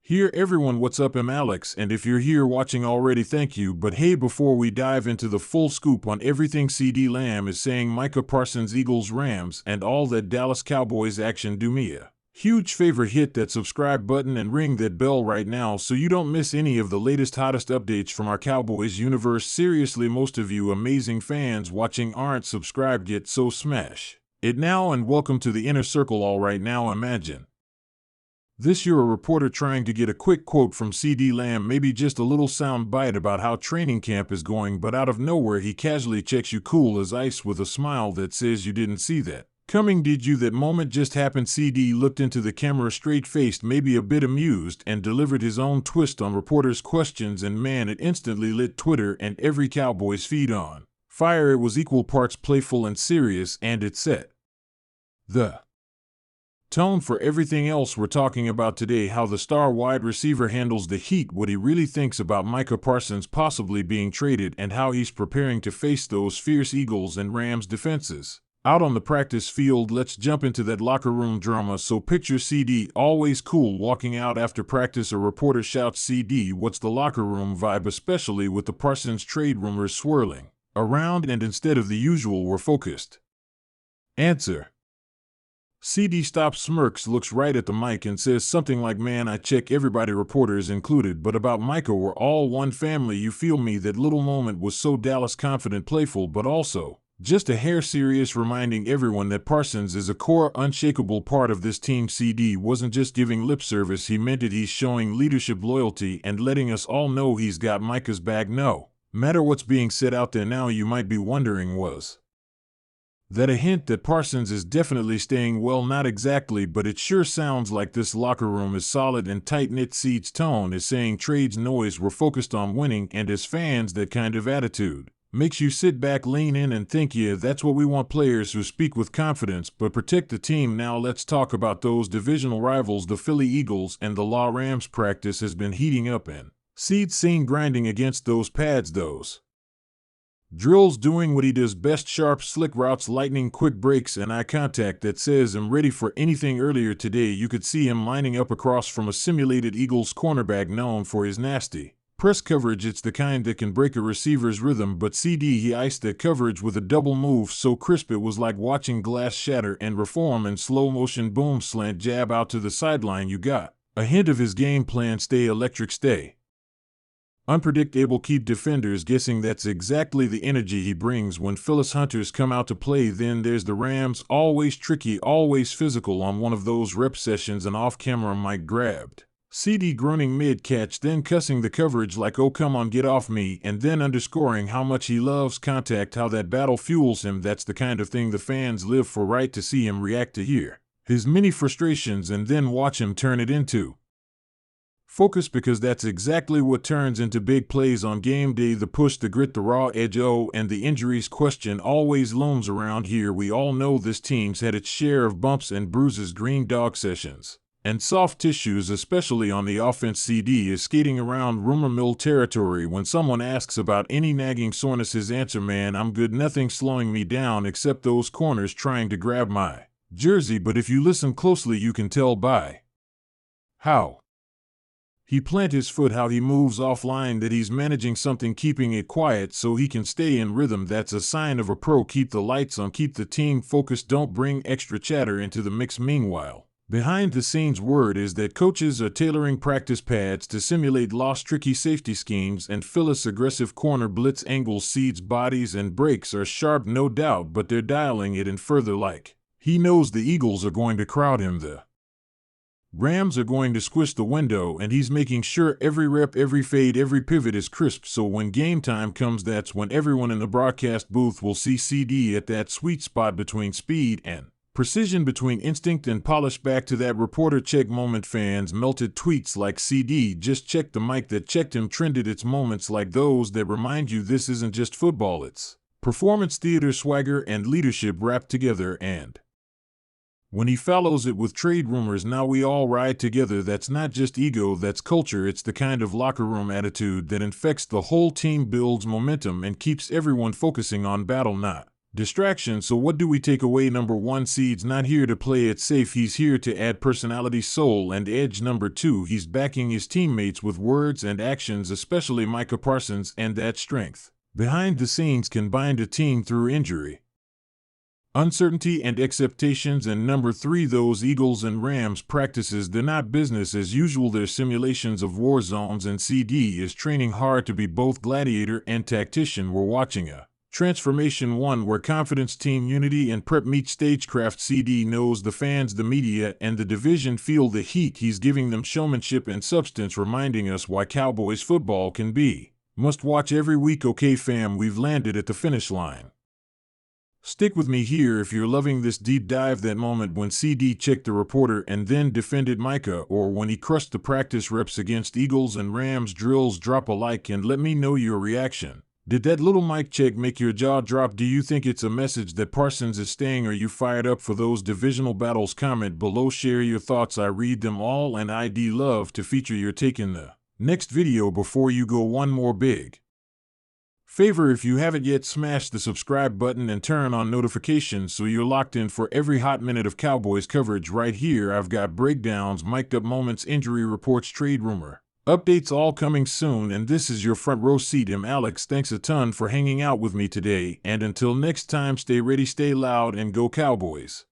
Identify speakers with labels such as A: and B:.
A: Here everyone, what's up? I'm Alex, and if you're here watching already, thank you. But hey, before we dive into the full scoop on everything CeeDee Lamb is saying, Micah Parsons, Eagles, Rams, and all that Dallas Cowboys action, do me a huge favor, hit that subscribe button and ring that bell right now so you don't miss any of the latest hottest updates from our Cowboys universe. Seriously, most of you amazing fans watching aren't subscribed yet, so smash it now and welcome to the inner circle. All right, now imagine this: you're a reporter trying to get a quick quote from CeeDee Lamb, maybe just a little sound bite about how training camp is going, but out of nowhere he casually checks you cool as ice with a smile that says you didn't see that coming, did you? That moment just happened. CeeDee looked into the camera straight-faced, maybe a bit amused, and delivered his own twist on reporters' questions, and man, it instantly lit Twitter and every Cowboys feed on fire. It was equal parts playful and serious, and it set the tone for everything else we're talking about today: how the star wide receiver handles the heat, what he really thinks about Micah Parsons possibly being traded, and how he's preparing to face those fierce Eagles and Rams defenses out on the practice field. Let's jump into that locker room drama. So picture CeeDee, always cool, walking out after practice. A reporter shouts, "CeeDee, what's the locker room vibe, especially with the Parsons trade rumors swirling around?" And instead of the usual "we're focused" answer, CeeDee stops, smirks, looks right at the mic, and says something like, "Man, I check everybody, reporters included, but about Micah, we're all one family, you feel me?" That little moment was so Dallas confident, playful, but also just a hair serious, reminding everyone that Parsons is a core, unshakable part of this team. CeeDee wasn't just giving lip service, he meant it. He's showing leadership, loyalty, and letting us all know he's got Micah's back, no matter what's being said out there. Now you might be wondering, was that a hint that Parsons is definitely staying? Well, not exactly, but it sure sounds like this locker room is solid and tight-knit. Ceed's tone is saying trades noise, we're focused on winning, and as fans, that kind of attitude makes you sit back, lean in, and think, yeah, that's what we want: players who speak with confidence but protect the team. Now let's talk about those divisional rivals, the Philly Eagles and the La Rams. Practice has been heating up, and Ceed's seen grinding against those pads, those drills, doing what he does best: sharp, slick routes, lightning quick breaks, and eye contact that says I'm ready for anything. Earlier today you could see him lining up across from a simulated Eagles cornerback known for his nasty press coverage. It's the kind that can break a receiver's rhythm, but CeeDee, he iced that coverage with a double move so crisp it was like watching glass shatter and reform in slow motion. Boom, slant jab out to the sideline. You got a hint of his game plan: stay electric, stay unpredictable, keep defenders guessing. That's exactly the energy he brings when Phyllis Hunters come out to play. Then there's the Rams, always tricky, always physical. On one of those rep sessions, an off-camera mic grabbed CeeDee groaning mid-catch, then cussing the coverage like, "Oh come on, get off me," and then underscoring how much he loves contact, how that battle fuels him. That's the kind of thing the fans live for, right? To see him react, to hear his many frustrations, and then watch him turn it into focus, because that's exactly what turns into big plays on game day: the push, the grit, the raw edge. Oh, and the injuries question always looms around here. We all know this team's had its share of bumps and bruises, green dog sessions, and soft tissues, especially on the offense. CeeDee is skating around rumor mill territory. When someone asks about any nagging soreness, his answer, "Man, I'm good, nothing slowing me down except those corners trying to grab my jersey." But if you listen closely you can tell by how he plant his foot, how he moves offline, that he's managing something, keeping it quiet so he can stay in rhythm. That's a sign of a pro. Keep the lights on, keep the team focused, don't bring extra chatter into the mix. Meanwhile, behind the scenes, word is that coaches are tailoring practice pads to simulate lost, tricky safety schemes and Phyllis aggressive corner blitz angles. Ceed's bodies and breaks are sharp, no doubt, but they're dialing it in further, like he knows the Eagles are going to crowd him, the Rams are going to squish the window, and he's making sure every rep, every fade, every pivot is crisp. So when game time comes, that's when everyone in the broadcast booth will see CeeDee at that sweet spot between speed and precision, between instinct and polish. Back to that reporter check moment. Fans melted, tweets like, "CeeDee just checked the mic that checked him," trended. It's moments like those that remind you this isn't just football, it's performance, theater, swagger, and leadership wrapped together. And when he follows it with trade rumors, "Now we all ride together," that's not just ego, that's culture. It's the kind of locker room attitude that infects the whole team, builds momentum, and keeps everyone focusing on battle, not Distraction. So what do we take away? Number 1, Seed's not here to play it safe, he's here to add personality, soul, and edge. Number 2, he's backing his teammates with words and actions, especially Micah Parsons, and that strength behind the scenes can bind a team through injury, uncertainty, and expectations. And number 3, those Eagles and Rams practices, they're not business as usual, they're simulations of war zones, and CD is training hard to be both gladiator and tactician. We're watching a Transformation 1 where confidence, team unity, and prep meet stagecraft. CD knows the fans, the media, and the division feel the heat. He's giving them showmanship and substance, reminding us why Cowboys football can be must watch every week. Okay fam, we've landed at the finish line. Stick with me here if you're loving this deep dive. That moment when CD checked the reporter and then defended Micah, or when he crushed the practice reps against Eagles and Rams drills. Drop a like and let me know your reaction. Did that little mic check make your jaw drop? Do you think it's a message that Parsons is staying? Are you fired up for those divisional battles? Comment below, share your thoughts. I read them all and I'd love to feature your take in the next video. Before you go, one more big favor: if you haven't yet, smash the subscribe button and turn on notifications so you're locked in for every hot minute of Cowboys coverage right here. I've got breakdowns, mic'd up moments, injury reports, trade rumor updates, all coming soon, and this is your front row seat. I'm Alex. Thanks a ton for hanging out with me today, and until next time, stay ready, stay loud, and go Cowboys.